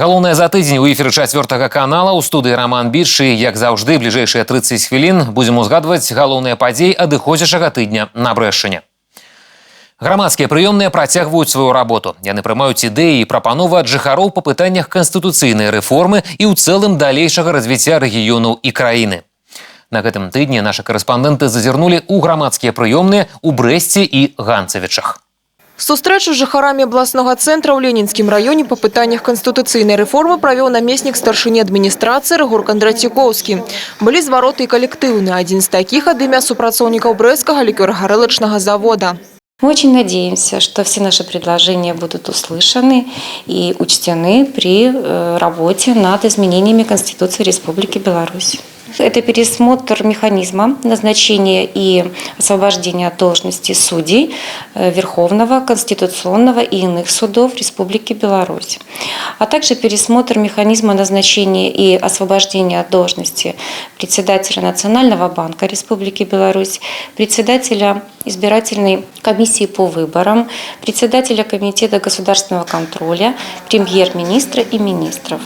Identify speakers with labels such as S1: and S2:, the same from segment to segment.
S1: Галоўнае за тыдзень у эфіры 4 канала у студыі Роман Біч і, як заўжды, бліжэйшыя 30 хвілін будзем узгадваць галоўныя падзеі адыходзячага тыдня на Брэшчыне. Грамадскія прыёмныя працягваюць сваю работу. Яны прымаюць ідэі і прапановы ад жыхароў па пытаннях канстытуцыйнай рэформы і ў цэлым далейшага развіцця рэгіёнаў і краіны. На гэтым тыдні нашы карэспандэнты зазірнулі ў грамадскія прыёмныя ў Брэсце і Ганцавічах.
S2: Сустрэчу з жыхарамі абласнога цэнтра ў Ленінскім раёне па пытаннях канстытуцыйнай рэформы правёў намеснік старшыні адміністрацыі Рыгор Кандрацюкоўскі. Былі звароты і калектыўныя. Адзін з такіх ад імя супрацоўнікаў Брэсцкага лікёрагарэлачнага завода.
S3: Мы очень надеемся, что все наши предложения будут услышаны и учтены при работе над изменениями Конституции Республики Беларусь. Это пересмотр механизма назначения и освобождения от должности судей Верховного, Конституционного и иных судов Республики Беларусь. А также пересмотр механизма назначения и освобождения от должности председателя Национального банка Республики Беларусь, председателя избирательной комиссии по выборам, председателя Комитета государственного контроля, премьер-министра и министров.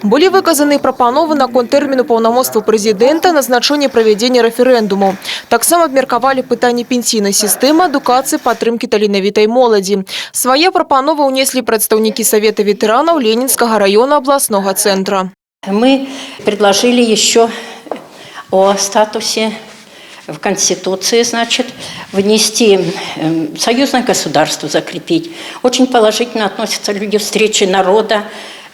S2: Былі выказаны прапановы наконт тэрміну паўнамоцтва прэзідэнта на значэнне правядзення рэферэндуму. Таксама абмеркавалі пытанні пенсійнай сістэмы, адукацыі, падтрымкі таленавітай моладзі. Свае прапановы ўнеслі прадстаўнікі Совета ветэранаў Ленинского района областного центра.
S4: Мы предложили еще о статусе в Конституции, внести союзное государство, закрепить. Очень положительно относятся люди встречи народа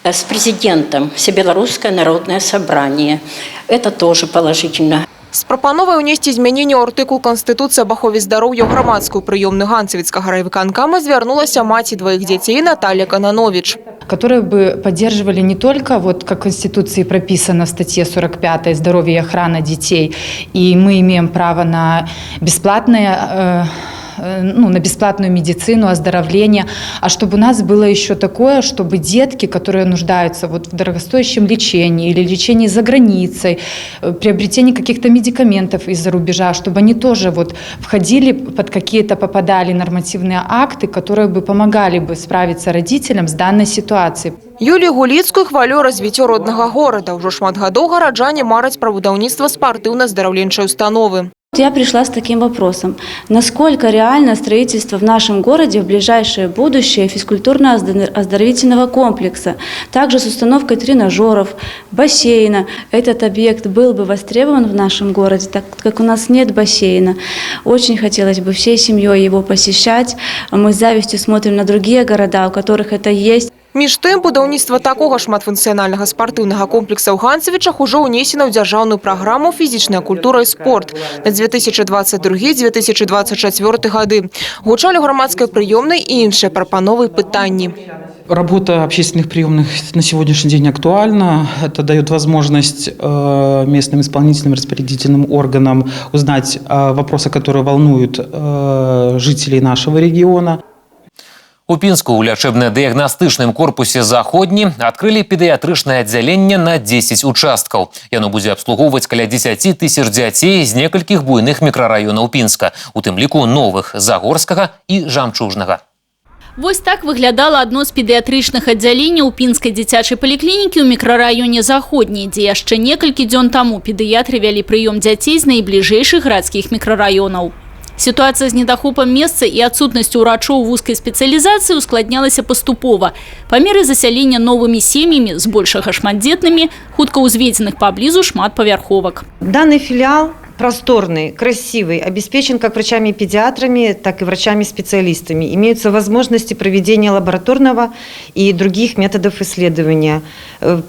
S4: с президентом, Всебелорусское народное собрание. Это тоже положительно.
S2: З прапановай унесці змяненне ў артыкул Конституцыі аб ахове здароўя ў грамадскую прыёмную Ганцавіцкага райвыканкама звярнулася маці двоих дзяцей Наталья Кананович.
S5: Которые бы поддерживали не только, вот как в Конституции прописано в статье 45 «Здоровье и охрана детей», и мы имеем право на бесплатное на бесплатную медицину, оздоровление, а чтобы у нас было еще такое, чтобы детки, которые нуждаются в дорогостоящем лечении или лечении за границей, приобретении каких-то медикаментов из-за рубежа, чтобы они тоже входили под какие-то, попадали нормативные акты, которые бы помогали бы справиться родителям с данной ситуацией.
S2: Юлію Гуліцкую хвалю развіццё роднага горада. Ужо шмат гадоў гараджане мараць пра будаўніцтва спартыўна-аздараўленчай установы.
S6: Я пришла с таким вопросом. Насколько реально строительство в нашем городе в ближайшее будущее физкультурно-оздоровительного комплекса, также с установкой тренажеров, бассейна. Этот объект был бы востребован в нашем городе, так как у нас нет бассейна. Очень хотелось бы всей семьей его посещать. Мы с завистью смотрим на другие города, у которых это есть.
S2: Між тым, будаўніцтва такога шматфункцыянальнага спартыўнага комплекса ў Ганцавічах ужо ўнесена ў дзяржаўную праграму «Фізічная культура і спорт» на 2022-2024 гады. Гучалі ў грамадскай прыёмнай і іншыя прапановы і пытанні.
S7: Работа общественных приемных на сегодняшний день актуальна. Это дает возможность местным исполнительным распорядительным органам узнать вопросы, которые волнуют жителей нашего региона.
S1: У Пінску ў лячэбна-дыягнастычным корпусе «Заходні» адкрылі педыятрычнае аддзяленне на 10 участкаў. Яно будзе абслугоўваць каля 10 тысяч дзяцей з некалькіх буйных мікрараёнаў Пінска, у тым ліку новых Загорскага і Жамчужнага.
S8: Вось так выглядала адно з педыятрычных аддзяленняў Пінскай дзіцячай паліклінікі ў мікрараёне «Заходні», дзе яшчэ некалькі дзён таму педыятры вялі прыём дзяцей з найбліжэйшых гарадскіх мікрараёнаў. Ситуация с недохопом места и отсутностью урачоў вузкой специализации ускладнялась поступова. По мере заселения новыми семьями с больших шматдетными, хутка узведенных поблизу шматпавярховок.
S9: Данный филиал просторный, красивый, обеспечен как врачами-педиатрами, так и врачами-специалистами. Имеются возможности проведения лабораторного и других методов исследования.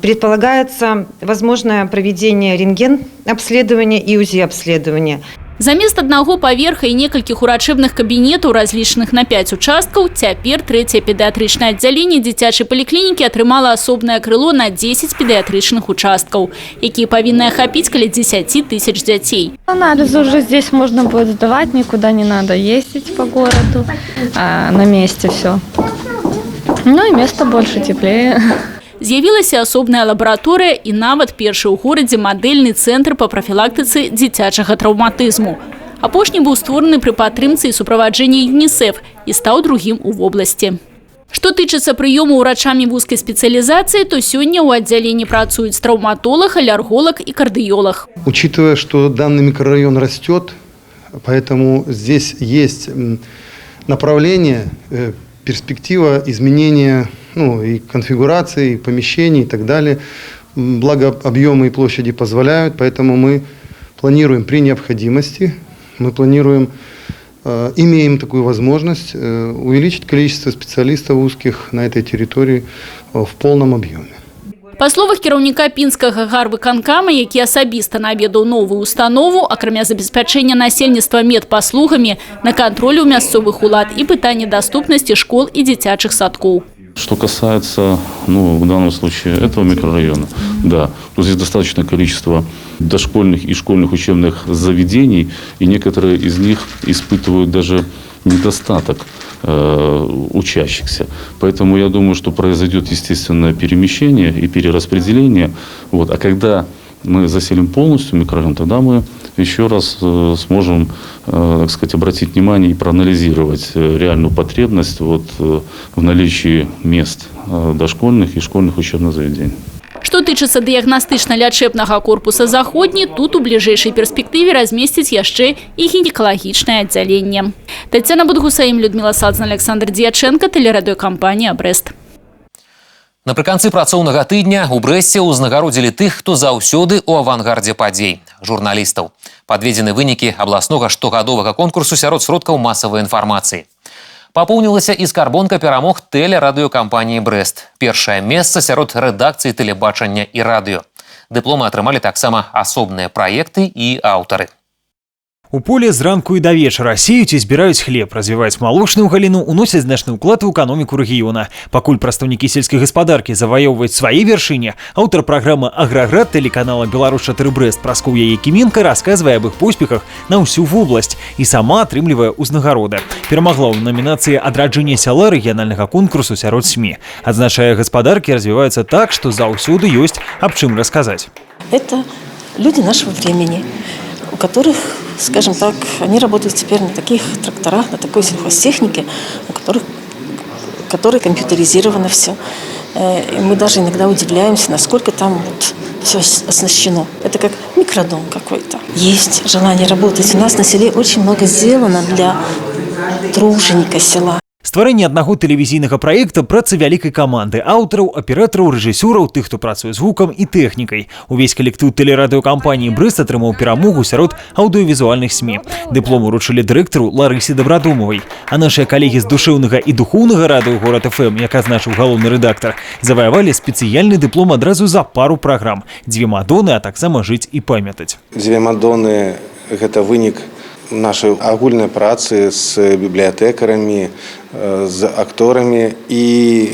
S9: Предполагается возможное проведение рентген-обследования и УЗИ-обследования.
S8: Замест одного паверха и некалькіх урачэбных кабінетаў, разлічаных на 5 участкаў, цяпер трэцяе педыятрычнае аддзяленне дзіцячай паліклінікі атрымала асобнае крыло на 10 педыятрычных участкаў, якія павінны ахапіць каля 10 тысяч дзяцей.
S10: Анализы уже здесь можно будет сдавать, никуда не надо ездить по городу, на месте все. Ну и место больше, теплее.
S8: З'явілася асобная лабараторыя і нават першы ў горадзе мадэльны цэнтр па прафілактыцы дзіцячага траўматызму. Апошні быў створаны пры падтрымцы і суправаджэнні ЮНІСЕФ і стаў другім у вобласці. Что тычыцца прыёму ўрачамі вузкай спецыялізацыі, то сёння ў аддзяленні працуюць травматолог, аллерголог и кардиолог.
S11: Учитывая, что данный микрорайон растет, поэтому здесь есть направление, перспектива изменения и конфигурации, и помещений и так далее. Благо объемы и площади позволяют, поэтому мы планируем при необходимости, имеем такую возможность увеличить количество специалистов узких на этой территории в полном объеме.
S8: Па словах кіраўніка пінскага гарвыканкама, які асабіста наведаў новую установу, акрамя забеспячэння насельніцтва медпаслугамі, на кантролі ў мясцовых улад і пытанне даступнасці школ і дзіцячых садкоў.
S12: Что касается, в данном случае этого микрорайона, да, то здесь достаточное количество дошкольных и школьных учебных заведений, и некоторые из них испытывают даже недостаток учащихся. Поэтому я думаю, что произойдет естественное перемещение и перераспределение. А когда мы заселим полностью микрорайон, тогда мы еще раз сможем, так сказать, обратить внимание и проанализировать реальную потребность в наличии мест дошкольных и школьных учебных заведений.
S8: Что тычыцца дыягнастычна-лячэбнага корпуса «Заходні», тут у бліжэйшай перспектыве размесціць яшчэ і гінекалагічнае аддзяленне. Тацяна Будгусаім, Людмила Садзна, Александр Дьяченко, тэлерадыёкампанія «Брэст».
S1: Напрыканцы працоўнага тыдня у Брэсце ўзнагародзілі тых, хто заўсёды ў авангардзе падзей – журналістаў. Падведзены вынікі абласнога штогадовага конкурсу сярод сродкаў масавай інфармацыі. Папоўнілася і скарбонка перамог тэлерадыёкампаніі «Брэст». Першае месца сярод рэдакцыі тэлебачання і радыё. Дыпломы атрымалі таксама асобныя праекты і аўтары.
S13: У поле зранку і да вечара сеюць і збіраюць хлеб, развіваюць малочную галіну, уносяць значны ўклад у эканоміку рэгіёна. Пакуль прадстаўнікі сельскай гаспадаркі заваёўваюць свае вяршыні, аўтар праграмы «Аграград» тэлеканала «Беларусь-4 Брэст» Праскоўя Якіменка расказвае аб іх поспехах на ўсю вобласць і сама атрымлівае ўзнагароды. Перамагла ў номінацыі «Адраджэнне сяла» рэгіянальнага конкурсу сярод СМІ. Адзначае, гаспадаркі развіваюцца так, што заўсёды ёсць аб чым расказаць.
S14: Это люди нашего времени, у которых, скажем так, они работают теперь на таких тракторах, на такой сельхозтехнике, которой компьютеризировано все. И мы даже иногда удивляемся, насколько там все оснащено. Это как микродом какой-то. Есть желание работать. У нас на селе очень много сделано для труженика села.
S13: Стварэнне аднаго тэлевізійнага праекта праца вялікай каманды аўтараў, аператараў, рэжысёраў, тых, хто працуе з гукам і тэхнікай. Увесь калектыў тэлерадыёкампаніі «Брэст» атрымаў перамогу сярод аўдыёвізуальных СМІ. Дыплом уручылі дырэктару Ларысе Дабрадумавай. А нашыя калегі з душэўнага і духоўнага радыё «Горад ФМ», як азначыў галоўны рэдактар, заваявалі спецыяльны дыплом адразу за пару праграм. 2 мадоны, а таксама «Жыць і памятаць».
S15: 2 мадоны – гэта вынік нашай агульнай працы з бібліятэкарамі, з акторамі, і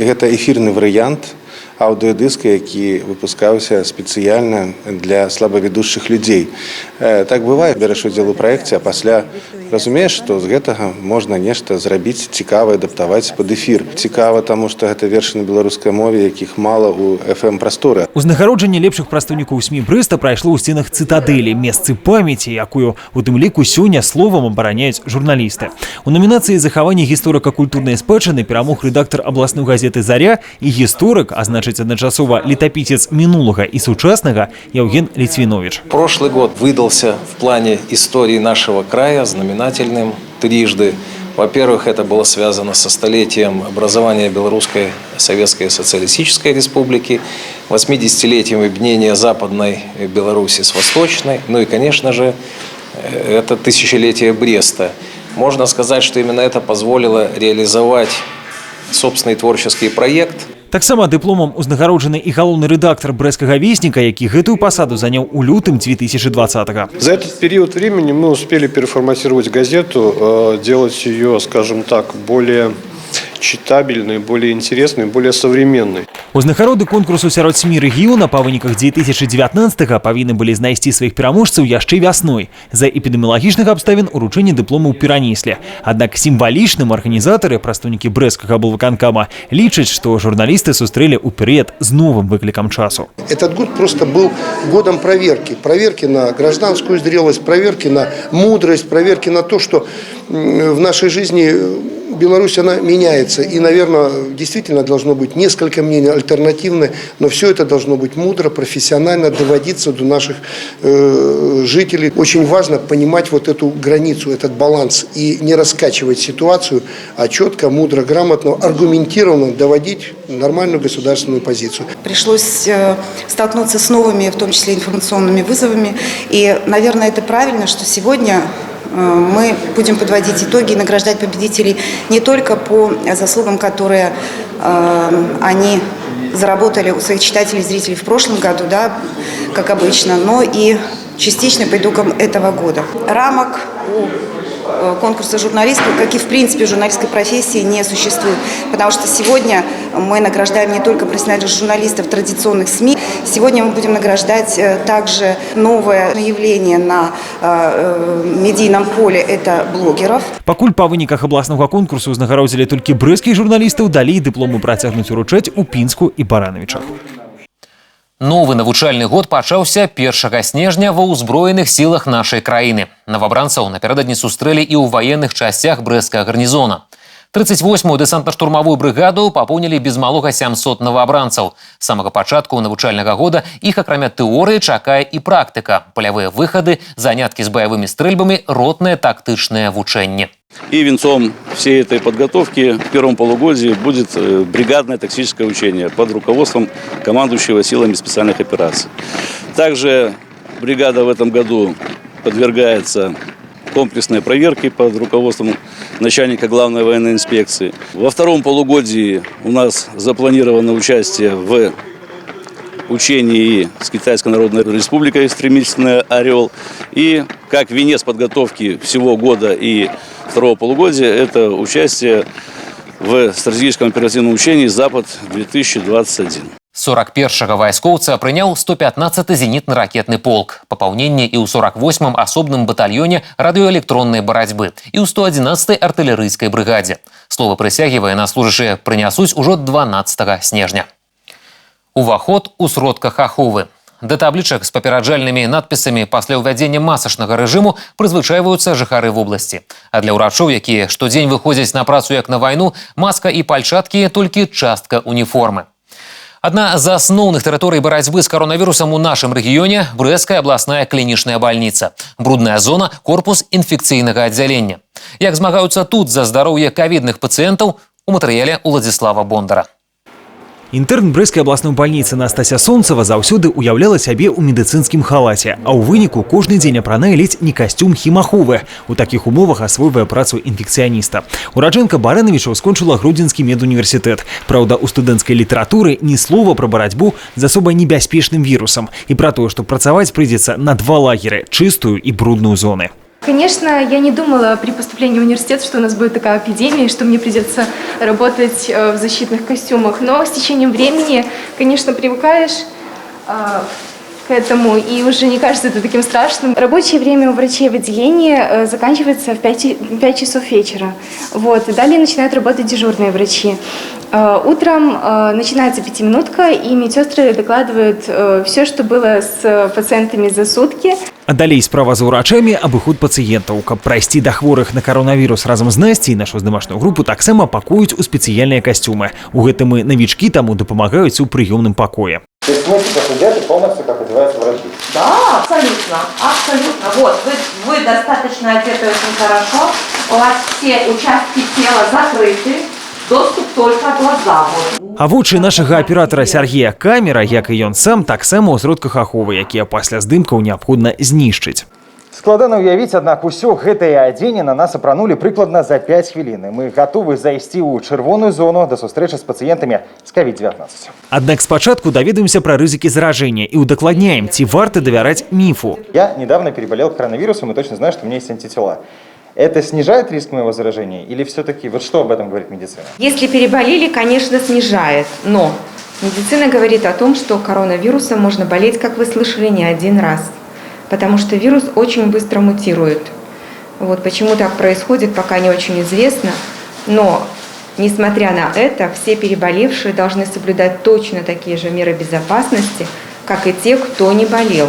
S15: гэта эфірны варыянт аўдыёдыска, які выпускаўся спецыяльна для слабаведушых людзей. Так бывае, бярэш удзел у праекце, а пасля разумееш, што з гэтага можна нешта зрабіць цікавае, адаптаваць пад эфір. Цікава, таму што гэта вершы на беларускай мове, якіх мала ў FM-прасторы.
S13: Узнагароджанне лепшых прадстаўнікоў СМІ Брэста прайшло ў сценах цытадэлі, месцы памяці, якую у тым ліку сёння словам абараняюць журналісты. У номінацыі «Захаванне гісторыка-культурнай спадчыны» перамог рэдактар абласной газеты «Заря» і гісторык, а значыць адначасова летаписец минулого и сучаснага Евген Литвинович.
S16: Прошлый год выдался в плане истории нашего края знаменательным трижды. Во-первых, это было связано со столетием образования Белорусской Советской Социалистической Республики, 80-летием объединения Западной Беларуси с Восточной, ну и, конечно же, это тысячелетие Бреста. Можно сказать, что именно это позволило реализовать собственный творческий проект.
S13: Таксама дыпломам узнагароджаны і галоўны рэдактар брэсцкага вестніка, які гэтую пасаду заняў у лютым 2020-го.
S17: За этот период времени мы успели переформатировать газету, делать ее, скажем так, более читабельной, более интересной, более современной.
S13: Узнагароды конкурсу сярод СМІ рэгіёна па выніках 2019-го павінны былі знайсці сваіх пераможцаў яшчэ вясной. За эпідэміялагічных абставін уручэнне дыпломаў перанеслі. Аднак сімвалічным арганізатары, прадстаўнікі брэсцкага аблвыканкама, лічаць, што журналісты сустрэлі ў перыяд з новым выклікам часу.
S18: Этот год просто был годом проверки. Проверки на гражданскую зрелость, проверки на мудрость, проверки на то, что в нашей жизни Беларусь, она меняется. И, наверное, действительно должно быть несколько мнений альтернативных, но все это должно быть мудро, профессионально доводиться до наших жителей. Очень важно понимать вот эту границу, этот баланс и не раскачивать ситуацию, а четко, мудро, грамотно, аргументированно доводить нормальную государственную позицию.
S19: Пришлось столкнуться с новыми, в том числе информационными вызовами. И, наверное, это правильно, что сегодня мы будем подводить итоги и награждать победителей не только по заслугам, которые они заработали у своих читателей и зрителей в прошлом году, да, как обычно, но и частично по итогам этого года. Рамок у конкурса журналистов, как и в принципе журналистской профессии, не существует. Потому что сегодня мы награждаем не только профессиональных журналистов традиционных СМИ, сегодня мы будем награждать также новое явление на медийном поле – это блогеров.
S13: Пакуль па выніках абласнага конкурсу узнагародзілі толькі брэсцкіх журналістаў, далей дыпломы працягнуць уручаць у Пінску і Баранавічах.
S1: Новы навучальны год пачаўся 1 снежня ва ўзброеных сілах нашай краіны. Новабранцаў напярэдадні сустрэлі і ў ваенных часцях брэсцкага гарнізона. 38-ю дэсантна-штурмавую брыгаду папоўнілі без малога 700 новабранцаў. З самага пачатку навучальнага года іх, акрамя тэорыі, чакае і практыка. Палявыя выхады, заняткі з баявымі стрэльбамі, ротныя тактычныя вучэнні.
S20: И венцом всей этой подготовки в первом полугодии будет бригадное тактическое учение под руководством командующего силами специальных операций. Также бригада в этом году подвергается комплексной проверке под руководством начальника главной военной инспекции. Во втором полугодии у нас запланировано участие в учении с Китайской Народной Республикой «Стремительный орел». И как венец подготовки всего года и второго полугодия – это участие в стратегическом оперативном учении «Запад-2021».
S1: 41-го вайскоўца прыняў 115-й зенітна-ракетны полк, папаўненне і ў 48-м асобным батальёне радыёэлектроннай барацьбы і ў 111-й артылерыйскай брыгадзе. Словы прысягі военнаслужачыя прынясуць ужо 12 снежня. Уваход у сродках аховы. Да таблічак з папераджальнымі надпісамі пасля ўвядзення масачнага рэжыму прызвычайваюцца жыхары вобласці. А для ўрачоў, якія штодзень выходзяць на працу як на вайну, маска і пальчаткі толькі частка уніформы. Адна з асноўных тэрыторый барацьбы з каронавірусам у нашым рэгіёне – Брэсцкая абласная клінічная бальніца. Брудная зона – корпус інфекцыйнага аддзялення. Як змагаюцца тут за здароўе ковідных пацыентаў, у матэрыяле Уладзіслава Бондара.
S13: Інтэрн Брэсцкай абласной бальніцы Настасья Солнцева заўсёды уяўляла сябе ў медыцынскім халаце, а ў выніку кожны дзень апранае ледзь не касцюм хімаховы. У такіх умовах асвойвае працу інфекцыяніста. Ураджэнка Баранавічаў скончыла Гродзенскі медуніверсітэт. Праўда, у студэнцкай літаратуры ні слова пра барацьбу з асоба небяспечным вірусам і пра тое, што працаваць прыйдзецца на два лагеры – чыстую і брудную зоны.
S21: Конечно, я не думала при поступлении в университет, что у нас будет такая эпидемия, что мне придется работать в защитных костюмах. Но с течением времени, конечно, привыкаешь к этому, и уже не кажется это таким страшным. Рабочее время у врачей в отделении заканчивается в 5 часов вечера. Вот, и далее начинают работать дежурные врачи. Утром начинается пятиминутка, и медсестры докладывают все, что было с пациентами за сутки.
S13: А далей справа за ўрачамі абыход пацыентаў. Каб прайсці да хворых на каронавірус разам з Насцей, нашу здымачную групу таксама пакуюць у спецыяльныя касцюмы. У гэтым і новички таму дапамагаюць у прыёмным пакоі.
S22: То есть мы сейчас одеты полностью, как одеваются врачи?
S23: Да, абсолютно, абсолютно. Вот, вы достаточно одеты очень хорошо, у вас все участки тела закрыты. Доступ только глаза.
S13: А вочы нашага аператара Сергея камера, як і ён сам, таксама ў сродках аховы, якія пасля здымкаў неабходна знішчыць.
S22: Складана уявіць, аднак усё гэтае адзенне на нас апранулі прыкладна за 5 хвілін. Мы гатовы зайсці ў чырвоную зону да сустрэчы з пацыентамі з COVID-19.
S13: Аднак спачатку даведаемся пра рызыкі заражэння і удакладняем, ці варта давяраць міфу.
S22: Я недавно переболел коронавирусом и точно знаю, что у меня есть антитела. Это снижает риск моего заражения или все-таки, вот что об этом говорит медицина?
S24: Если переболели, конечно, снижает, но медицина говорит о том, что коронавирусом можно болеть, как вы слышали, не один раз, потому что вирус очень быстро мутирует. Вот почему так происходит, пока не очень известно, но несмотря на это, все переболевшие должны соблюдать точно такие же меры безопасности, как и те, кто не болел.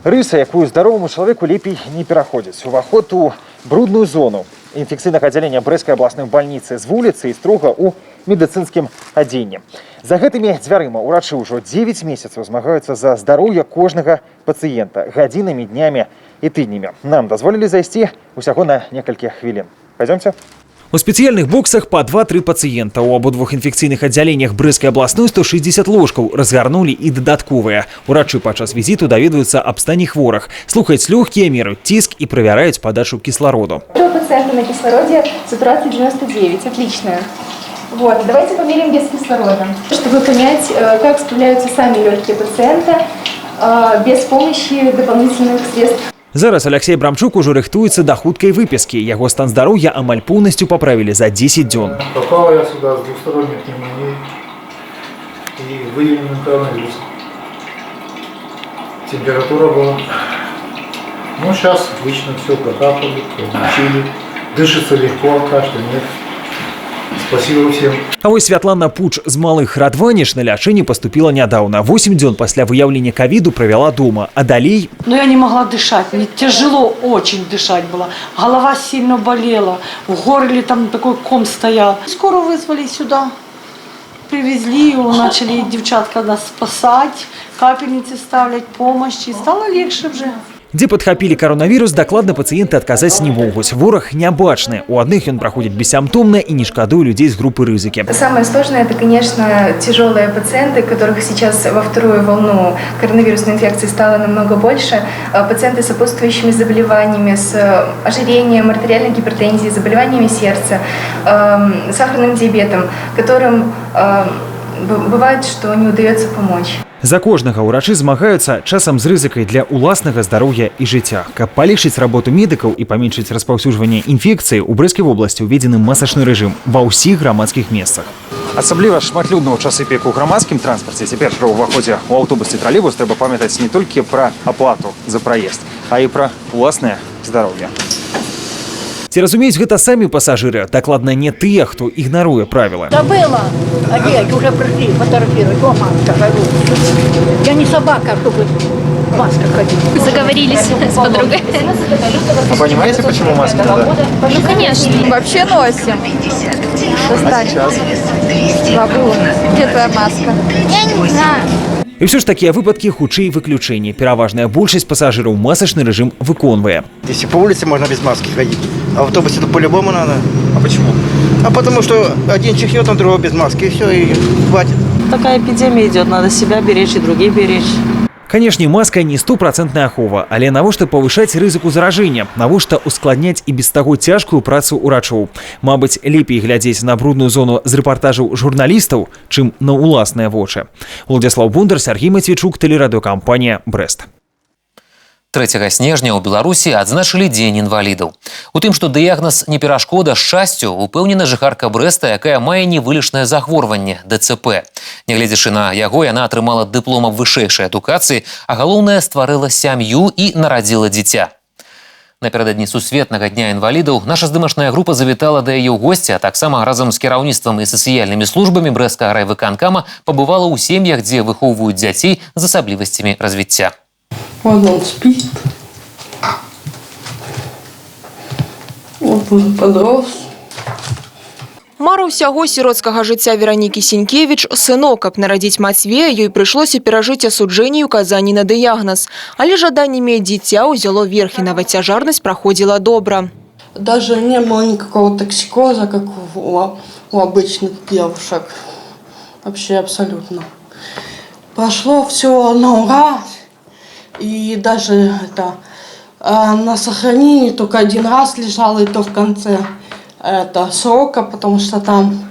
S22: Рыса, якую здоровому человеку лепей не пераходзіць. Уваход у брудную зону. инфекционных отделения Брестской областной больницы с улицы и строго у медицинским отделением. За гэтымі дзвярыма урачы ўжо 9 месяцаў змагаюцца за здароўе кожнага пациента гадзінамі, днямі и тыднямі. Нам дазволілі зайсці усяго на некалькі хвілін. Пойдемте.
S13: У спецыяльных боксах по 2-3 пациента. У абодвух инфекцыйных отделениях Брестской областной 160 ложкаў разгарнули и дадатковыя. Урачы падчас визиту даведваюцца об стане хворых, слухаюць легкие, меряют тиск и проверяют подачу кислороду.
S21: У пациента на кислороде сатурация 99, отличная. Вот, давайте померим без кислорода, чтобы понять, как справляются сами легкие пациента без помощи дополнительных средств.
S13: Зараз Алексей Брамчук уже рыхтуецца до хуткай выписки. Яго стан здоровья амаль полностью поправили за 10 дён.
S3: Попал я сюда с двусторонней пневмонией и выявлен коронавирус. Температура была. Ну, сейчас обычно все прокапали, получили. Дышится легко, кашля нет. Спасибо всем.
S13: А вось Святлана Пуч з малых Радваніш на лячэнне поступила недавно. 8 дён пасля выявления ковиду провела дома. А далей...
S4: Но я не могла дышать. Мне тяжело очень дышать было. Голова сильно болела. В горле там такой ком стоял. Скоро вызвали сюда. Привезли его, начали девчатка нас спасать, капельницы ставлять, помощь. И стало легче уже.
S13: Где подхапили коронавирус, докладно пациенты отказать не могут. Ворог необачный. У одних он проходит бессимптомно и не шкодуя людей с группы ризики.
S21: Самое сложное – это, конечно, тяжелые пациенты, которых сейчас во вторую волну коронавирусной инфекции стало намного больше. Пациенты с сопутствующими заболеваниями, с ожирением, артериальной гипертензией, заболеваниями сердца, сахарным диабетом, которым бывает, что не удается помочь.
S13: За кожнага ўрачы змагаюцца часам з рызыкай для ўласнага здароўя і жыцця. Каб палегчыць работу медыкаў і паменшыць распаўсюджванне інфекцыі, у Брэсцкай вобласці ўведзены масачны рэжым ва ўсіх грамадскіх месцах.
S22: Асабліва шматлюдна ў часы піку ў грамадскім транспарце. Цяпер пры ўваходзе ў аўтобус ці тралейбус трэба памятаць не толькі пра аплату за праезд, а і пра ўласнае здароўе.
S13: Ці разумеюць гэта самі пасажыры, дакладна не тыя, хто ігнаруе правілы.
S5: Забыла одеть, уже пришли фотографировать. О, маска, говорю. Я не собака, чтобы маска ходить.
S21: Заговорились с подругой.
S22: А понимаете, почему маски надо?
S21: Ну, конечно.
S5: Вообще носим.
S22: А сейчас?
S5: Забыла. Где твоя маска? Я не знаю.
S13: І все ж такія выпадкі хутчэй выключэнне. Пераважная большасць пасажыраў масачны рэжым выконвае.
S6: Если по улице можно без маски ходить, а в автобусе то по-любому надо.
S22: А почему?
S6: А потому что один чихнет, а другой без маски, и все, и хватит.
S4: Такая эпидемия идет, надо себя беречь и других беречь.
S13: Канешне, маска не 100% ахова, але навошта павышаць рызыку заражэння, навошта ускладняць і без таго цяжкую працу ўрачоў. Мабыць, лепей глядзець на брудную зону з рэпартажаў журналістаў, чым на ўласныя вочы. Владзіслаў Бондар, Сергей Матвейчук, тэлерадыёкампанія «Брэст».
S1: 3 снежня ў Беларусі адзначылі дзень інвалідаў. У тым, што дыягназ не перашкода шчасцю, упэўнена жыхарка Брэста, якая мае невылечнае захворванне – ДЦП. Нягледзячы на яго, яна атрымала дыплом аб вышэйшай адукацыі, а галоўнае, стварыла сям'ю і нарадзіла дзіця. Напярэдадні сусветнага дня інвалідаў наша здымачная група завітала да яе ў госці, а таксама разам з кіраўніцтвам і сацыяльнымі службамі Брэсцкага райвыканкама пабывала ў сем'ях, дзе выхоўваюць дзяцей з асаблівасцямі развіцця.
S25: Вот он спит. Вот он подрос.
S2: Мара ўсяго сіроцкага жыцця Веранікі Сенькевіч – сынок. Каб нарадзіць Мацвея, ёй прыйшлося перажыць асуджэнне і указанні на дыягназ. Але жаданне мець дзіця ўзяло верх, і нават цяжарнасць праходзіла добра.
S25: Даже не было никакого токсикоза, как у обычных девушек. Вообще абсолютно. Прошло все на ура. И даже на сохранении только один раз лежала, и то в конце срока, потому что там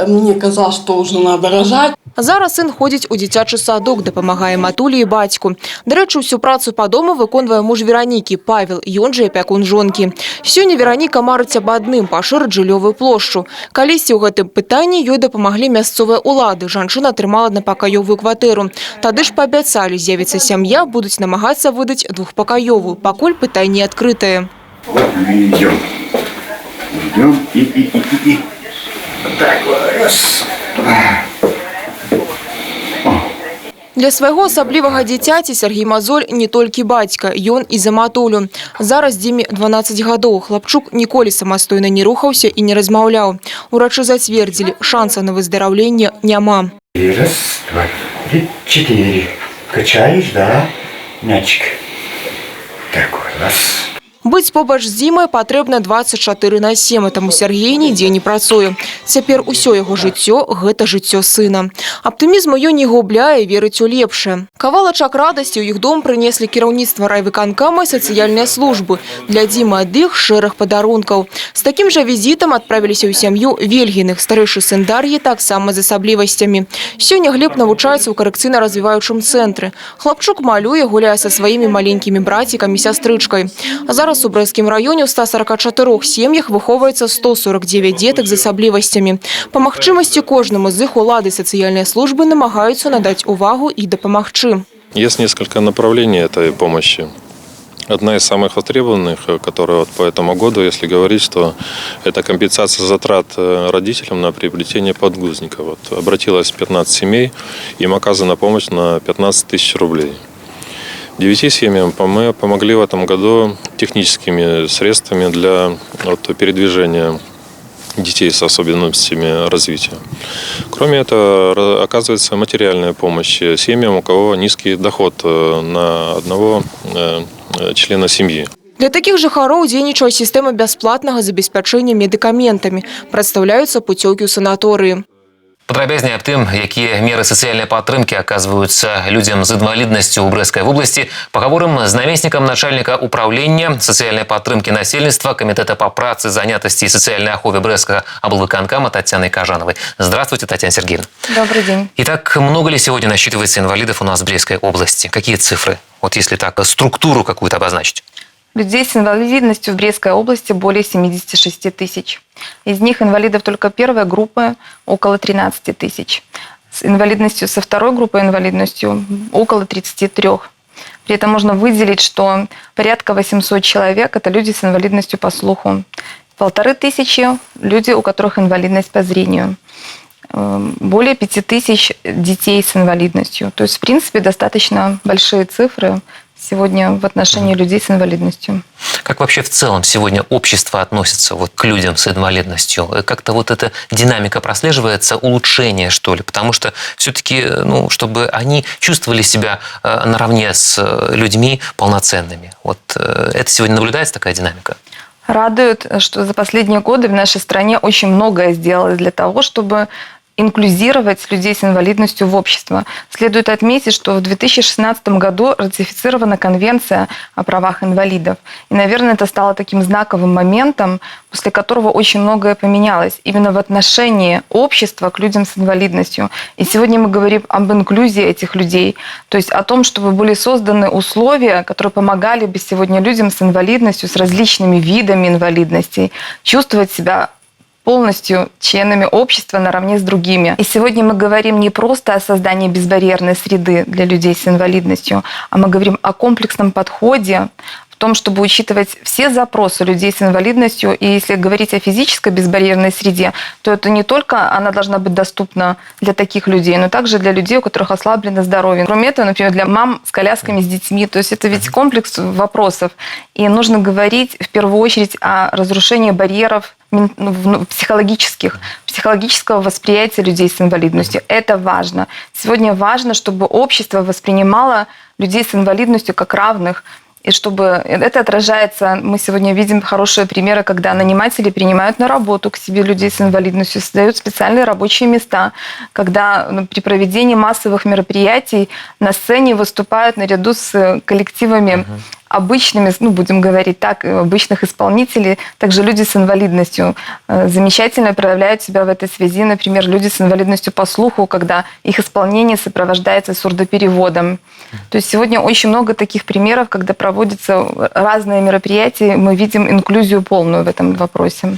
S25: мне казалось, что уже надо рожать.
S2: Зараз сын ходзіць у дзіцячы садок, дапамагае матулі і бацьку. Дарэчы, усю працу па дому выконвае муж Веранікі, Павел, ён жа апякун жонкі. Сёння Вераніка марыць аб адным – пашырыць жыллёвую плошчу. Калісьці ў гэтым пытанні ёй дапамаглі мясцовыя ўлады. Жанчына атрымала аднапакаёвую кватэру. Тады ж паабяцалі, з'явіцца сям'я, будуць намагацца выдаць двухпакаёвую. Пакуль пытанне адкрытае.
S26: Вот мы идем. Идем и. Вот так вот. Раз.
S2: Для свайго асаблівага дзіцяці Сергей Мазоль не толькі бацька, ён і за матулю. Зараз Дзіме 12 гадоў. Хлапчук ніколі самастойна не рухаўся і не размаўляў. Урачы зацвердзілі, шанса на выздараўленне няма.
S26: Раз, два, три, четыре. Качаешь, да? Мячик. Такой, раз.
S2: Быць побач з Дзімай патрэбна 24/7, таму Сергей нідзе не працуе. Цяпер усё яго жыццё – гэта жыццё сына. Аптымізму ён не губляе, верыць у лепшае. Кавалачак радасці ў іх дом прынеслі кіраўніцтва райвыканкама і сацыяльныя службы. Для Дзімы ад іх шэраг падарункаў. З такім жа візітам адправіліся ў сям'ю Вельгіных, старэйшы сын Дар'і таксама з асаблівасцямі. Сёння Глеб навучаецца ў карэкцыйна-развіваючым цэнтры. Хлапчук малюе, гуляе са сваімі маленькімі брацікамі і сястрычкай. А зараз у Брэсцкім раёне ў 144 сем'ях выхоўваецца 149 дзетак з асаблівасцямі. Па магчымасці кожнаму з іх улады сацыяльныя службы намагаюцца надаць увагу і дапамагчы.
S7: Есть несколько направлений этой помощи. Одна из самых востребованных, которая вот по этому году, если говорить, то это компенсация затрат родителям на приобретение подгузника. Вот обратилось 15 семей, им оказана помощь на 15 тысяч рублей. 9 семьям мы помогли в этом году техническими средствами для передвижения детей с особенностями развития. Кроме этого, оказывается материальная помощь семьям, у кого низкий доход на одного члена семьи.
S2: Для такіх жыхароў дзейнічае сістэма бясплатнага забеспячэння медыкаментамі. Прадстаўляюцца пуцёўкі ў санаторыі.
S1: Падрабязней аб тым, якія меры сацыяльнай падтрымкі аказваюцца людзям з інваліднасцю ў Брэсцкай вобласці, пагаворым з намеснікам начальніка управлення сацыяльнай падтрымкі насельніцтва Камітэта па працы, занятасці і сацыяльнай ахове Брэсцкага аблвыканкама Татьяной Кажановой. Здравствуйте, Татьяна Сергеевна.
S24: Добрый день.
S1: Итак, много ли сегодня насчитывается инвалидов у нас в Брестской области? Какие цифры? Вот если так, структуру какую-то обозначить.
S24: Людей с инвалидностью в Брестской области более 76 тысяч. Из них инвалидов только первой группы около 13 тысяч. С инвалидностью со второй группой инвалидностью около 33. При этом можно выделить, что порядка 800 человек – это люди с инвалидностью по слуху. 1500 – люди, у которых инвалидность по зрению. Более 5000 детей с инвалидностью. То есть, в принципе, достаточно большие цифры сегодня в отношении людей с инвалидностью.
S1: Как вообще в целом сегодня общество относится к людям с инвалидностью? Как-то эта динамика прослеживается, улучшение, что ли? Потому что все-таки, чтобы они чувствовали себя наравне с людьми полноценными. Это сегодня наблюдается такая динамика?
S24: Радует, что за последние годы в нашей стране очень многое сделалось для того, чтобы инклюзировать людей с инвалидностью в общество. Следует отметить, что в 2016 году ратифицирована Конвенция о правах инвалидов. И, наверное, это стало таким знаковым моментом, после которого очень многое поменялось именно в отношении общества к людям с инвалидностью. И сегодня мы говорим об инклюзии этих людей, то есть о том, чтобы были созданы условия, которые помогали бы сегодня людям с инвалидностью, с различными видами инвалидностей, чувствовать себя полностью членами общества наравне с другими. И сегодня мы говорим не просто о создании безбарьерной среды для людей с инвалидностью, а мы говорим о комплексном подходе, в том, чтобы учитывать все запросы людей с инвалидностью. И если говорить о физической безбарьерной среде, то это не только она должна быть доступна для таких людей, но также для людей, у которых ослаблено здоровье. Кроме этого, например, для мам с колясками, с детьми. То есть это ведь комплекс вопросов. И нужно говорить в первую очередь о разрушении барьеров психологического восприятия людей с инвалидностью. Это важно. Сегодня важно, чтобы общество воспринимало людей с инвалидностью как равных. И чтобы это отражается, мы сегодня видим хорошие примеры, когда наниматели принимают на работу к себе людей с инвалидностью, создают специальные рабочие места, когда при проведении массовых мероприятий на сцене выступают наряду с коллективами обычными, будем говорить так, обычных исполнителей, также люди с инвалидностью. Замечательно проявляют себя в этой связи, например, люди с инвалидностью по слуху, когда их исполнение сопровождается сурдопереводом. То есть сегодня очень много таких примеров, когда проводятся разные мероприятия, мы видим инклюзию полную в этом вопросе.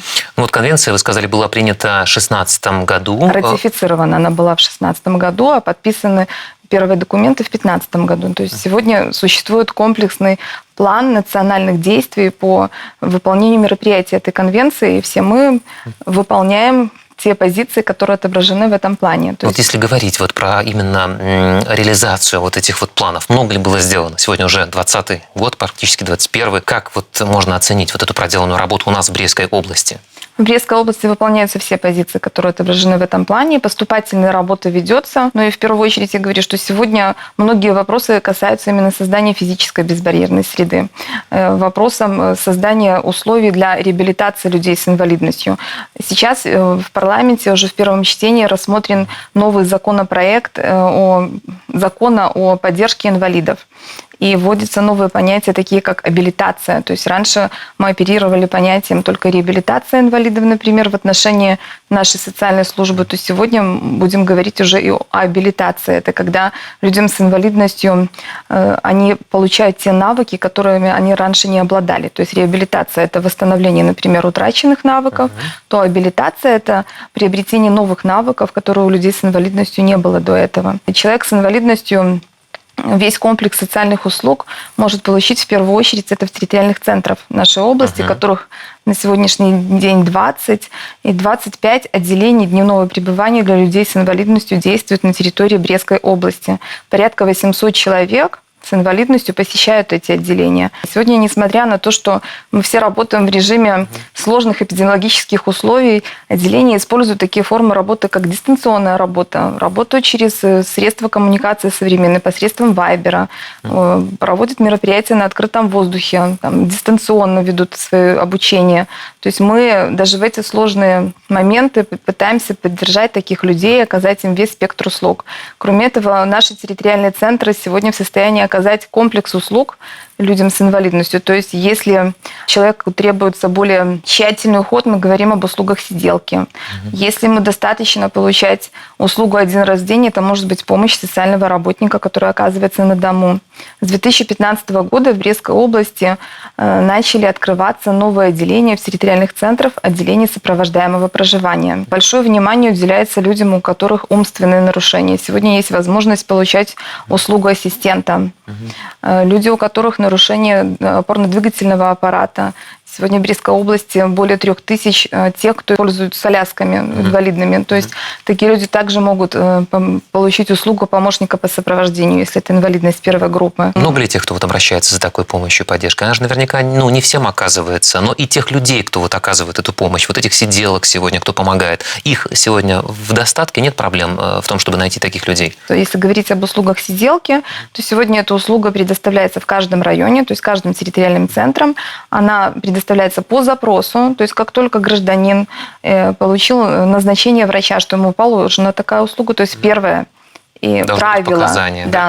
S1: Конвенция, вы сказали, была принята в 2016 году.
S24: Ратифицирована она была в 2016 году, а подписаны первые документы в 2015 году. То есть сегодня существует комплексный план национальных действий по выполнению мероприятий этой конвенции, и все мы выполняем те позиции, которые отображены в этом плане. То
S1: Вот если говорить вот про именно реализацию вот этих вот планов, много ли было сделано? Сегодня уже 20-й год, практически 21-й. Как вот можно оценить вот эту проделанную работу у нас в Брестской области?
S24: В Брестской области выполняются все позиции, которые отображены в этом плане. Поступательная работа ведется. Но и в первую очередь я говорю, что сегодня многие вопросы касаются именно создания физической безбарьерной среды. Вопросом создания условий для реабилитации людей с инвалидностью. Сейчас в парламенте уже в первом чтении рассмотрен новый законопроект закона о поддержке инвалидов. И вводятся новые понятия, такие как абилитация. То есть раньше мы оперировали понятием только реабилитация инвалидов, например, в отношении нашей социальной службы. То есть сегодня будем говорить уже и о абилитации. Это когда людям с инвалидностью они получают те навыки, которыми они раньше не обладали. То есть реабилитация – это восстановление, например, утраченных навыков, то абилитация – это приобретение новых навыков, которые у людей с инвалидностью не было до этого. И человек с инвалидностью весь комплекс социальных услуг может получить в первую очередь это в территориальных центрах нашей области, которых на сегодняшний день 20 и 25 отделений дневного пребывания для людей с инвалидностью действуют на территории Брестской области. Порядка 800 человек с инвалидностью посещают эти отделения. Сегодня, несмотря на то, что мы все работаем в режиме сложных эпидемиологических условий, отделения используют такие формы работы, как дистанционная работа, работают через средства коммуникации современные, посредством Вайбера, проводят мероприятия на открытом воздухе, дистанционно ведут свое обучение. То есть мы даже в эти сложные моменты пытаемся поддержать таких людей, оказать им весь спектр услуг. Кроме этого, наши территориальные центры сегодня в состоянии оказать комплекс услуг людям с инвалидностью. То есть если человеку требуется более тщательный уход, мы говорим об услугах сиделки. Если ему достаточно получать услугу один раз в день, это может быть помощь социального работника, который оказывается на дому. С 2015 года в Брестской области начали открываться новые отделения в территориальных центрах, отделения сопровождаемого проживания. Большое внимание уделяется людям, у которых умственные нарушения. Сегодня есть возможность получать услугу ассистента. Люди, у которых нарушение опорно-двигательного аппарата. Сегодня в Брестской области более 3000 тех, кто пользуются колясками инвалидными. То есть такие люди также могут получить услугу помощника по сопровождению, если это инвалидность первой группы.
S1: Много ли тех, кто вот обращается за такой помощью и поддержкой? Она же наверняка не всем оказывается, но и тех людей, кто вот оказывает эту помощь, вот этих сиделок сегодня, кто помогает, их сегодня в достатке, нет проблем в том, чтобы найти таких людей?
S24: Если говорить об услугах сиделки, то сегодня эта услуга предоставляется в каждом районе, то есть каждым территориальным центром. Она предоставляется по запросу, то есть как только гражданин получил назначение врача, что ему положена такая услуга, то есть первое и правило,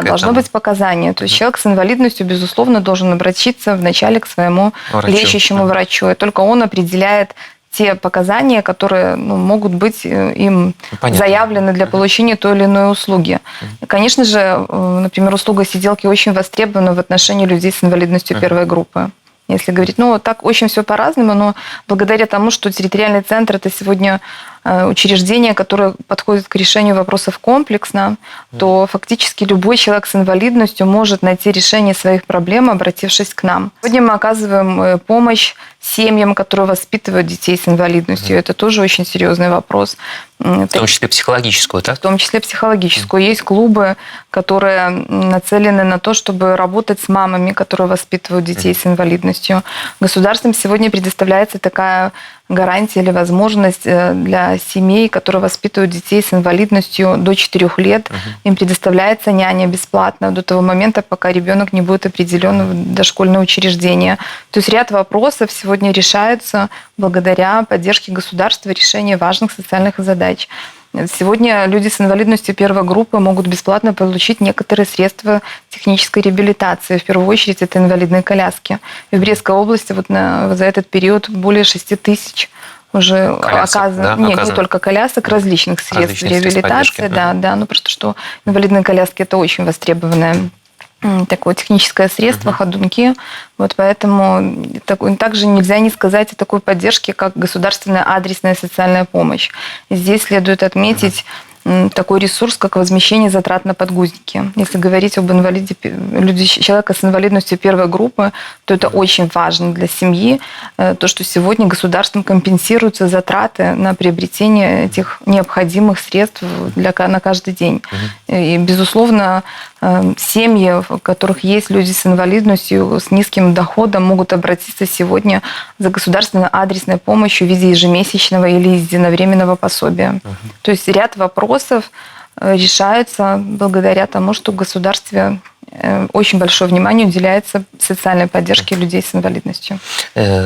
S24: должно быть показание. То есть человек с инвалидностью, безусловно, должен обратиться вначале к своему лечащему врачу, и только он определяет те показания, которые могут быть им заявлены для получения той или иной услуги. Конечно же, например, услуга сиделки очень востребована в отношении людей с инвалидностью первой группы. Если говорить, так очень все по-разному, но благодаря тому, что территориальный центр – это сегодня учреждение, которое подходит к решению вопросов комплексно, то фактически любой человек с инвалидностью может найти решение своих проблем, обратившись к нам. Сегодня мы оказываем помощь семьям, которые воспитывают детей с инвалидностью. Это тоже очень серьезный вопрос.
S1: В том числе психологическую, так?
S24: В том числе психологическую. Есть клубы, которые нацелены на то, чтобы работать с мамами, которые воспитывают детей с инвалидностью. Государством сегодня предоставляется такая гарантия или возможность для семей, которые воспитывают детей с инвалидностью до 4 лет. Им предоставляется няня бесплатно до того момента, пока ребенок не будет определен в дошкольное учреждение. То есть ряд вопросов сегодня решаются благодаря поддержке государства, решения важных социальных задач. Сегодня люди с инвалидностью первой группы могут бесплатно получить некоторые средства технической реабилитации. В первую очередь это инвалидные коляски. И в Брестской области за этот период более 6000 уже оказано. Нет, не только колясок, различных средств реабилитации. Просто что инвалидные коляски – это очень востребованное такое техническое средство, ходунки. Поэтому также нельзя не сказать о такой поддержке, как государственная адресная социальная помощь. Здесь следует отметить такой ресурс, как возмещение затрат на подгузники. Если говорить об инвалиде, человека с инвалидностью первой группы, то это очень важно для семьи, то, что сегодня государством компенсируются затраты на приобретение этих необходимых средств на каждый день. И, безусловно, семьи, в которых есть люди с инвалидностью, с низким доходом, могут обратиться сегодня за государственной адресной помощью в виде ежемесячного или единовременного пособия. То есть ряд вопросов решаются благодаря тому, что в государстве очень большое внимание уделяется социальной поддержке людей с инвалидностью.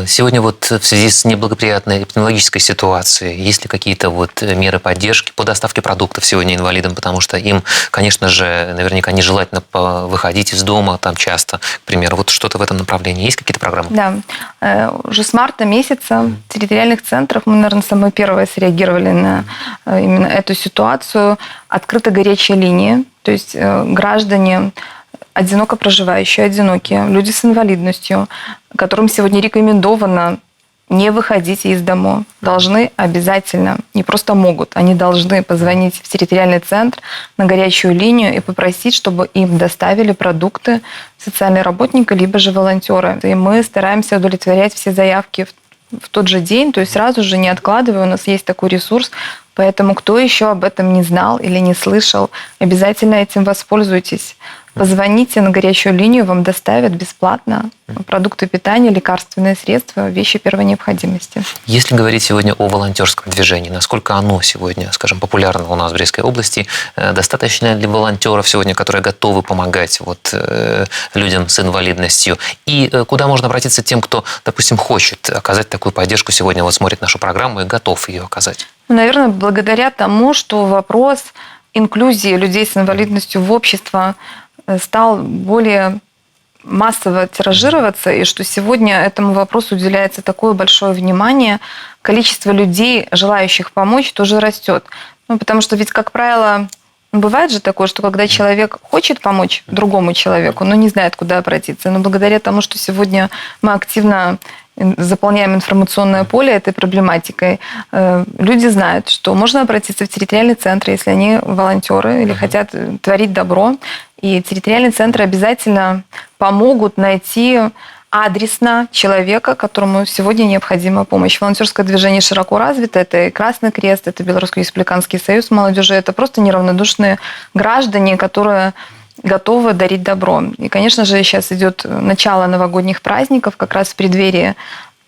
S1: Сегодня вот в связи с неблагоприятной эпидемиологической ситуацией, есть ли какие-то вот меры поддержки по доставке продуктов сегодня инвалидам? Потому что им, конечно же, наверняка нежелательно выходить из дома там часто, к примеру. Вот что-то в этом направлении. Есть какие-то программы?
S24: Да. Уже с марта месяца в территориальных центрах мы, наверное, самые первые среагировали на именно эту ситуацию. Открыта горячая линия, то есть граждане, одиноко проживающие, одинокие, люди с инвалидностью, которым сегодня рекомендовано не выходить из дома, должны обязательно, не просто могут, они должны позвонить в территориальный центр на горячую линию и попросить, чтобы им доставили продукты социальные работники, либо же волонтеры. И мы стараемся удовлетворять все заявки в тот же день, то есть сразу же, не откладывая, у нас есть такой ресурс. Поэтому кто еще об этом не знал или не слышал, обязательно этим воспользуйтесь. Позвоните на горячую линию, вам доставят бесплатно продукты питания, лекарственные средства, вещи первой необходимости.
S1: Если говорить сегодня о волонтерском движении, насколько оно сегодня, скажем, популярно у нас в Брестской области, достаточно ли волонтеров сегодня, которые готовы помогать людям с инвалидностью? И куда можно обратиться тем, кто, допустим, хочет оказать такую поддержку, сегодня смотрит нашу программу и готов ее оказать?
S24: Наверное, благодаря тому, что вопрос инклюзии людей с инвалидностью в общество стал более массово тиражироваться, и что сегодня этому вопросу уделяется такое большое внимание, количество людей, желающих помочь, тоже растет. Потому что ведь, как правило, бывает же такое, что когда человек хочет помочь другому человеку, но не знает, куда обратиться, но благодаря тому, что сегодня мы активно заполняем информационное поле этой проблематикой, люди знают, что можно обратиться в территориальный центр, если они волонтеры или хотят творить добро. И территориальные центры обязательно помогут найти адресно человека, которому сегодня необходима помощь. Волонтерское движение широко развито. Это и Красный Крест, это Белорусский республиканский союз молодежи. Это просто неравнодушные граждане, которые готовы дарить добро. И, конечно же, сейчас идет начало новогодних праздников, как раз в преддверии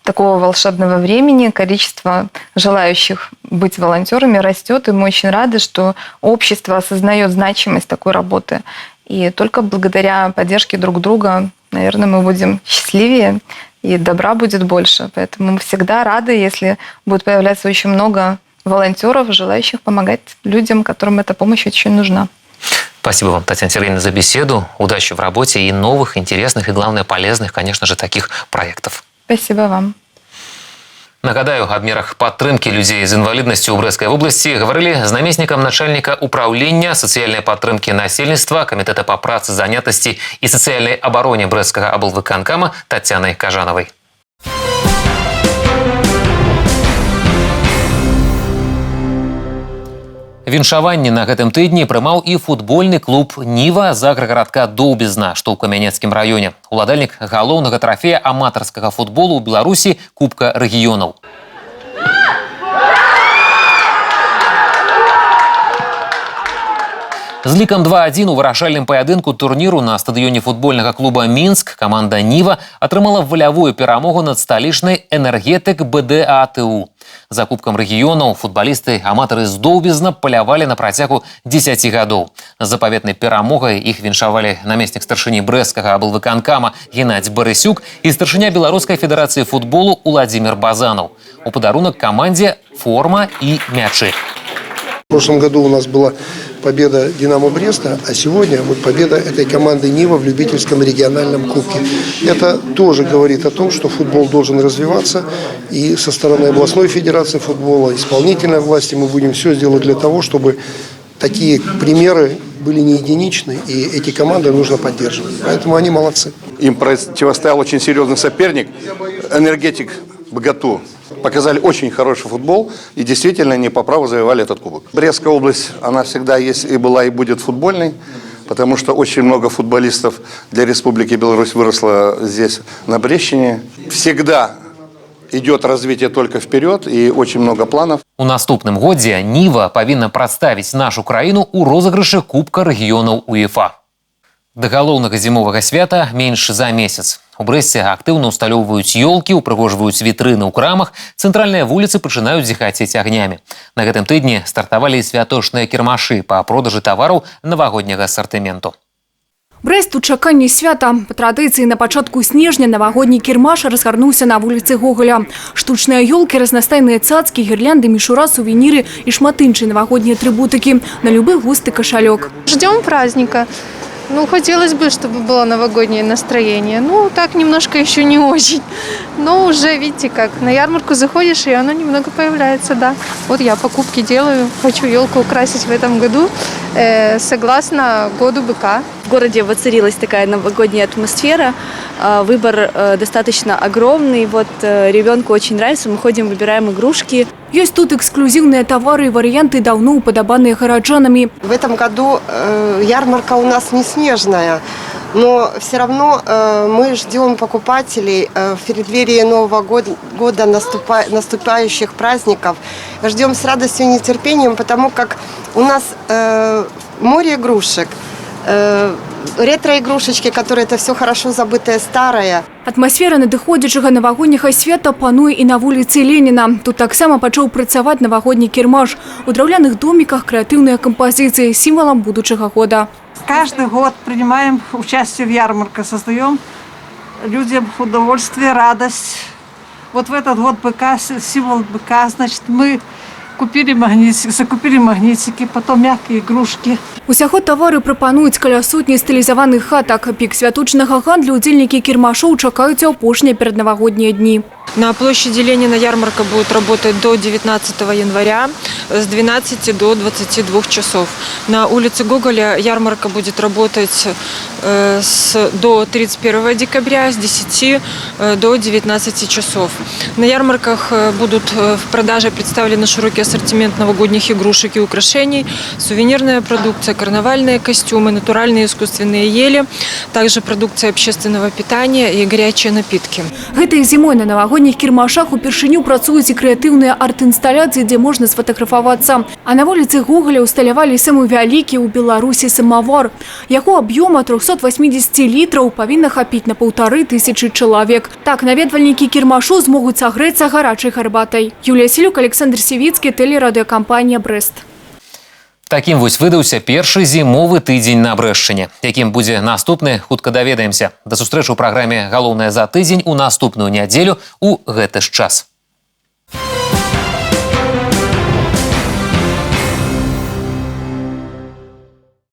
S24: такого волшебного времени. Количество желающих быть волонтерами растет, и мы очень рады, что общество осознает значимость такой работы. И только благодаря поддержке друг друга, наверное, мы будем счастливее, и добра будет больше. Поэтому мы всегда рады, если будет появляться очень много волонтеров, желающих помогать людям, которым эта помощь очень нужна.
S1: Спасибо вам, Татьяна Сергеевна, за беседу. Удачи в работе и новых, интересных и, главное, полезных, конечно же, таких проектов.
S24: Спасибо вам.
S1: Нагадаю, аб мерах падтрымкі людзей з інваліднасцю ў Брэсцкай обласці гаварылі з намеснікам начальніка управлення сацыяльнай падтрымкі насельніцтва Камітэта па працы, занятасці і сацыяльнай абароне Брэсцкага аблвыканкама Тацянай Кажанавай. Віншаванне на гэтым тыдні прымаў і футбольны клуб «Ніва» з аграгарадка Доўбізна, што ў Камянецкім раёне. Уладальнік галоўнага трафея аматарскага футболу ў Беларусі Кубка рэгіёнаў. З лікам 2-1 у вырашальным паядынку турніру на стадыёне футбольнага клуба «Мінск» каманда «Ніва» атрымала валявую перамогу над сталічнай «Энергетык БДАТУ». За Кубкам рэгіёнаў футбалісты-аматары з Доўбізна палявалі на працягу 10 гадоў. З запаветнай перамогай іх віншавалі намеснік старшыні Брэсцкага аблвыканкама Геннадзь Барысюк і старшыня Беларускай федэрацыі футболу Уладзімір Базанаў. У падарунак камандзе форма і мячы.
S18: В прошлом году у нас была победа «Динамо Бреста», а сегодня вот победа этой команды «Нива» в любительском региональном кубке. Это тоже говорит о том, что футбол должен развиваться, и со стороны областной федерации футбола, исполнительной власти мы будем все сделать для того, чтобы такие примеры были не единичны, и эти команды нужно поддерживать. Поэтому они молодцы.
S8: Им противостоял очень серьезный соперник, «Энергетик БГТУ». Показали очень хороший футбол и действительно не по праву завоевали этот кубок. Брестская область, она всегда есть и была, и будет футбольной, потому что очень много футболистов для Республики Беларусь выросло здесь, на Брещине. Всегда идет развитие только вперед и очень много планов.
S1: У наступным годзе Нива павінна прадставіць нашу краіну ў розыгрышы Кубка рэгіёнаў УЕФА. Да галоўнага зімовага свята менш за месяц. У Брэсце актыўна ўсталёўваюць ёлкі, упрыгожваюць вітрыны ў крамах, цэнтральныя вуліцы пачынаюць зіхацець агнямі. На гэтым тыдні стартавалі святочныя кірмашы па продажы тавараў навагодняга асартыменту.
S9: Брэст у чаканні свята. Па традыцыі на пачатку снежня навагодні кірмаш разгарнуўся на вуліцы Гоголя. Штучныя ёлкі, разнастайныя цацкі, гірлянды, мішура, сувеніры і шмат іншай навагоднія атрибутыкі. На любы густы кошелек.
S21: Ждем праздника. Ну, хотелось бы, чтобы было новогоднее настроение. Ну, так немножко еще не очень. Но уже, видите, как на ярмарку заходишь, и оно немного появляется, да. Вот я покупки делаю, хочу елку украсить в этом году, согласно году быка.
S10: В городе воцарилась такая новогодняя атмосфера, выбор достаточно огромный. Вот ребенку очень нравится, мы ходим, выбираем игрушки.
S9: Есть тут эксклюзивные товары и варианты, давно уподобанные горожанами.
S11: В этом году ярмарка у нас не снежная, но все равно мы ждем покупателей в преддверии Нового года, наступающих праздников. Ждем с радостью и нетерпением, потому как у нас море игрушек. Ретро-игрушечки, которые это все хорошо забытое, старое.
S9: Атмасфера надыходзячага навагодняга свята пануе і на вуліцы Леніна. Тут таксама пачаў працаваць навагодні кірмаш. У драўляных домиках креативные композиции символом будущего года.
S12: Каждый год принимаем участие в ярмарке, создаем людям удовольствие, радость. Вот в этот год быка, символ быка, значит, мы закупили магнитики, потом мягкие игрушки.
S9: Усяго тавары прапануюць каля сотні стылізаваных хатак. Пік святочнага гандлю удзельнікі кірмашоў чакаюць апошнія пераднавагоднія дні.
S14: На площади Ленина ярмарка будет работать до 19 января с 12 до 22 часов. На улице Гоголя ярмарка будет работать до 31 декабря с 10 до 19 часов. На ярмарках будут в продаже представлены широкий ассортимент новогодних игрушек и украшений, сувенирная продукция, карнавальные костюмы, натуральные искусственные ели, также продукция общественного питания и горячие напитки.
S9: Гэтай зімой на навагодніх кірмашах упершыню працуюць і крэатыўныя арт-інсталяцыі, дзе можна сфотаграфавацца. А на вуліцы Гоголя усталявалі самы вялікі ў Беларусі самавар. Яго аб'ёма 380 літраў павінна хапіць на 1500 чалавек. Так наведвальнікі кірмашу змогуць сагрэцца гарачай гарбатай. Юлія Селюк, Александр Сівіцкі, тэлерадыёкампанія «Брэст».
S1: Такім вось выдаўся першы зімовы тыдзень на Брэшчыне. Якім будзе наступны, хутка даведаемся. Да сустрэчы ў праграме «Галоўнае за тыдзень» у наступную нядзелю ў гэты ж час.